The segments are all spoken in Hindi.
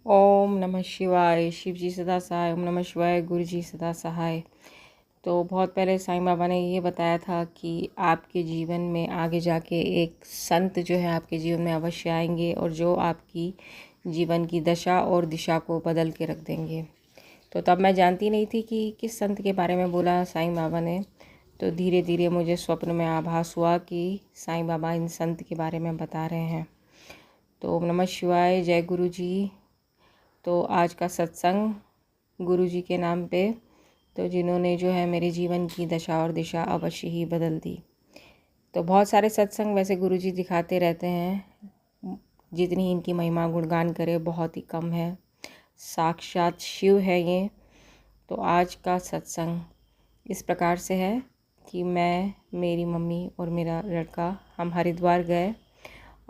ओम नमः शिवाय। शिव जी सदा सहाय। ओम नमः शिवाय। गुरु जी सदा सहाय। तो बहुत पहले साईं बाबा ने ये बताया था कि आपके जीवन में आगे जाके एक संत जो है आपके जीवन में अवश्य आएंगे और जो आपकी जीवन की दशा और दिशा को बदल के रख देंगे। तो तब मैं जानती नहीं थी कि किस संत के बारे में बोला साईं बाबा ने। तो धीरे धीरे मुझे स्वप्न में आभास हुआ कि साईं बाबा इन संत के बारे में बता रहे हैं। तो ओम नमः शिवाय। जय गुरु जी। तो आज का सत्संग गुरु जी के नाम पे, तो जिन्होंने जो है मेरे जीवन की दशा और दिशा अवश्य ही बदल दी। तो बहुत सारे सत्संग वैसे गुरु जी दिखाते रहते हैं, जितनी इनकी महिमा गुणगान करे बहुत ही कम है। साक्षात शिव है ये। तो आज का सत्संग इस प्रकार से है कि मैं, मेरी मम्मी और मेरा लड़का हम हरिद्वार गए।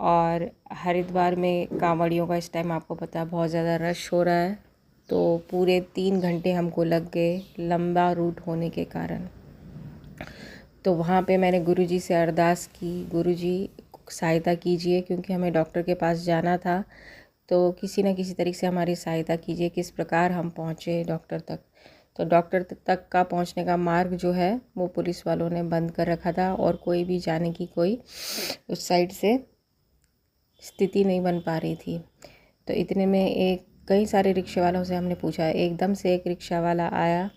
और हरिद्वार में कांवड़ियों का इस टाइम आपको पता है बहुत ज़्यादा रश हो रहा है। तो पूरे 3 घंटे हमको लग गए, लंबा रूट होने के कारण। तो वहाँ पे मैंने गुरुजी से अरदास की, गुरुजी सहायता कीजिए, क्योंकि हमें डॉक्टर के पास जाना था। तो किसी न किसी तरीके से हमारी सहायता कीजिए, किस प्रकार हम पहुँचे डॉक्टर तक। तो डॉक्टर तक का पहुँचने का मार्ग जो है वो पुलिस वालों ने बंद कर रखा था और कोई भी जाने की कोई उस साइड से स्थिति नहीं बन पा रही थी। तो इतने में कई सारे रिक्शे वालों से हमने पूछा। एकदम से एक रिक्शा वाला आया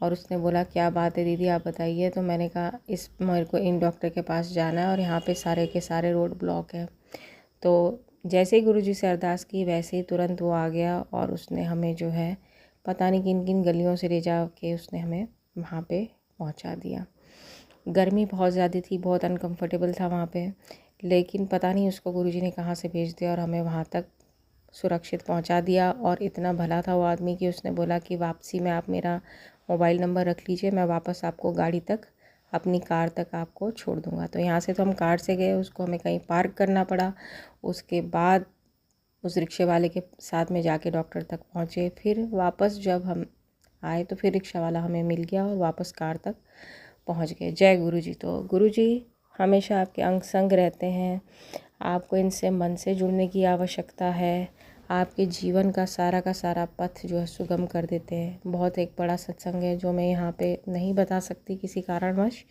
और उसने बोला, क्या बात है दीदी, आप बताइए। तो मैंने कहा, मेरे को इन डॉक्टर के पास जाना है और यहाँ पे सारे के सारे रोड ब्लॉक है। तो जैसे ही गुरुजी से अरदास की वैसे ही तुरंत वो आ गया और उसने हमें जो है पता नहीं किन किन गलियों से ले जा के उसने हमें वहाँ पे पहुँचा दिया। गर्मी बहुत ज़्यादा थी, बहुत अनकंफर्टेबल था वहाँ पे, लेकिन पता नहीं उसको गुरुजी ने कहाँ से भेज दिया और हमें वहाँ तक सुरक्षित पहुँचा दिया। और इतना भला था वो आदमी कि उसने बोला कि वापसी में आप मेरा मोबाइल नंबर रख लीजिए, मैं वापस आपको गाड़ी तक, अपनी कार तक आपको छोड़ दूँगा। तो यहाँ से तो हम कार से गए, उसको हमें कहीं पार्क करना पड़ा। उसके बाद उस रिक्शे वाले के साथ में जाके डॉक्टर तक पहुँचे। फिर वापस जब हम आए तो फिर रिक्शा वाला हमें मिल गया और वापस कार तक पहुँच गए। जय गुरु जी। तो गुरु जी हमेशा आपके अंग संग रहते हैं। आपको इनसे मन से जुड़ने की आवश्यकता है। आपके जीवन का सारा पथ जो है सुगम कर देते हैं। बहुत एक बड़ा सत्संग है जो मैं यहाँ पे नहीं बता सकती किसी कारणवश,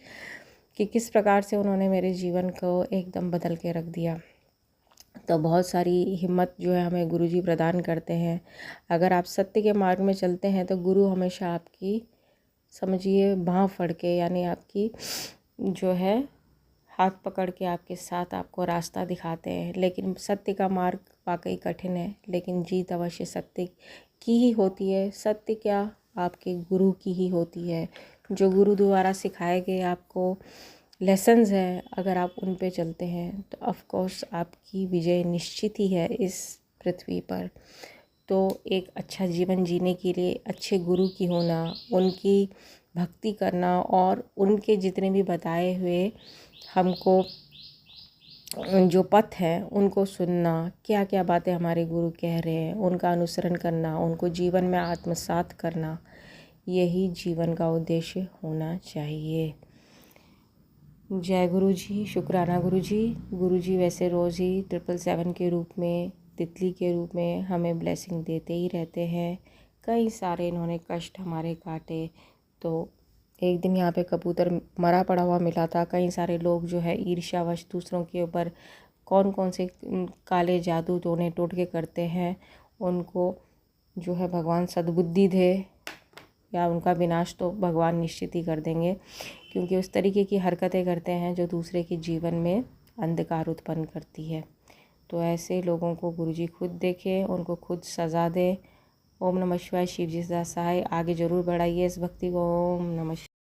कि किस प्रकार से उन्होंने मेरे जीवन को एकदम बदल के रख दिया। तो बहुत सारी हिम्मत जो है हमें गुरुजी प्रदान करते हैं। अगर आप सत्य के मार्ग में चलते हैं तो गुरु हमेशा आपकी, समझिए, बाँह फड़ के, यानी आपकी जो है हाथ पकड़ के आपके साथ आपको रास्ता दिखाते हैं। लेकिन सत्य का मार्ग वाकई कठिन है, लेकिन जीत अवश्य सत्य की ही होती है। सत्य क्या, आपके गुरु की ही होती है। जो गुरु द्वारा सिखाए गए आपको लेसन्स हैं, अगर आप उन पे चलते हैं तो ऑफ कोर्स आपकी विजय निश्चित ही है इस पृथ्वी पर। तो एक अच्छा जीवन जीने के लिए अच्छे गुरु की होना, उनकी भक्ति करना और उनके जितने भी बताए हुए हमको जो पथ है उनको सुनना, क्या क्या बातें हमारे गुरु कह रहे हैं उनका अनुसरण करना, उनको जीवन में आत्मसात करना, यही जीवन का उद्देश्य होना चाहिए। जय गुरु जी। शुक्राना गुरु जी। गुरु जी वैसे रोज़ ही 777 के रूप में, तितली के रूप में हमें ब्लेसिंग देते ही रहते हैं। कई सारे इन्होंने कष्ट हमारे काटे। तो एक दिन यहाँ पे कबूतर मरा पड़ा हुआ मिला था। कई सारे लोग जो है ईर्ष्यावश दूसरों के ऊपर कौन कौन से काले जादू टोने टोटके करते हैं, उनको जो है भगवान सद्बुद्धि दे, या उनका विनाश तो भगवान निश्चित ही कर देंगे, क्योंकि उस तरीके की हरकतें करते हैं जो दूसरे के जीवन में अंधकार उत्पन्न करती है। तो ऐसे लोगों को गुरुजी खुद देखें, उनको खुद सज़ा दें। ओम नमः शिवाय। शिव जी सदा सहाय। आगे ज़रूर बढ़ाइए इस भक्ति को। ओम नमः शिवाय।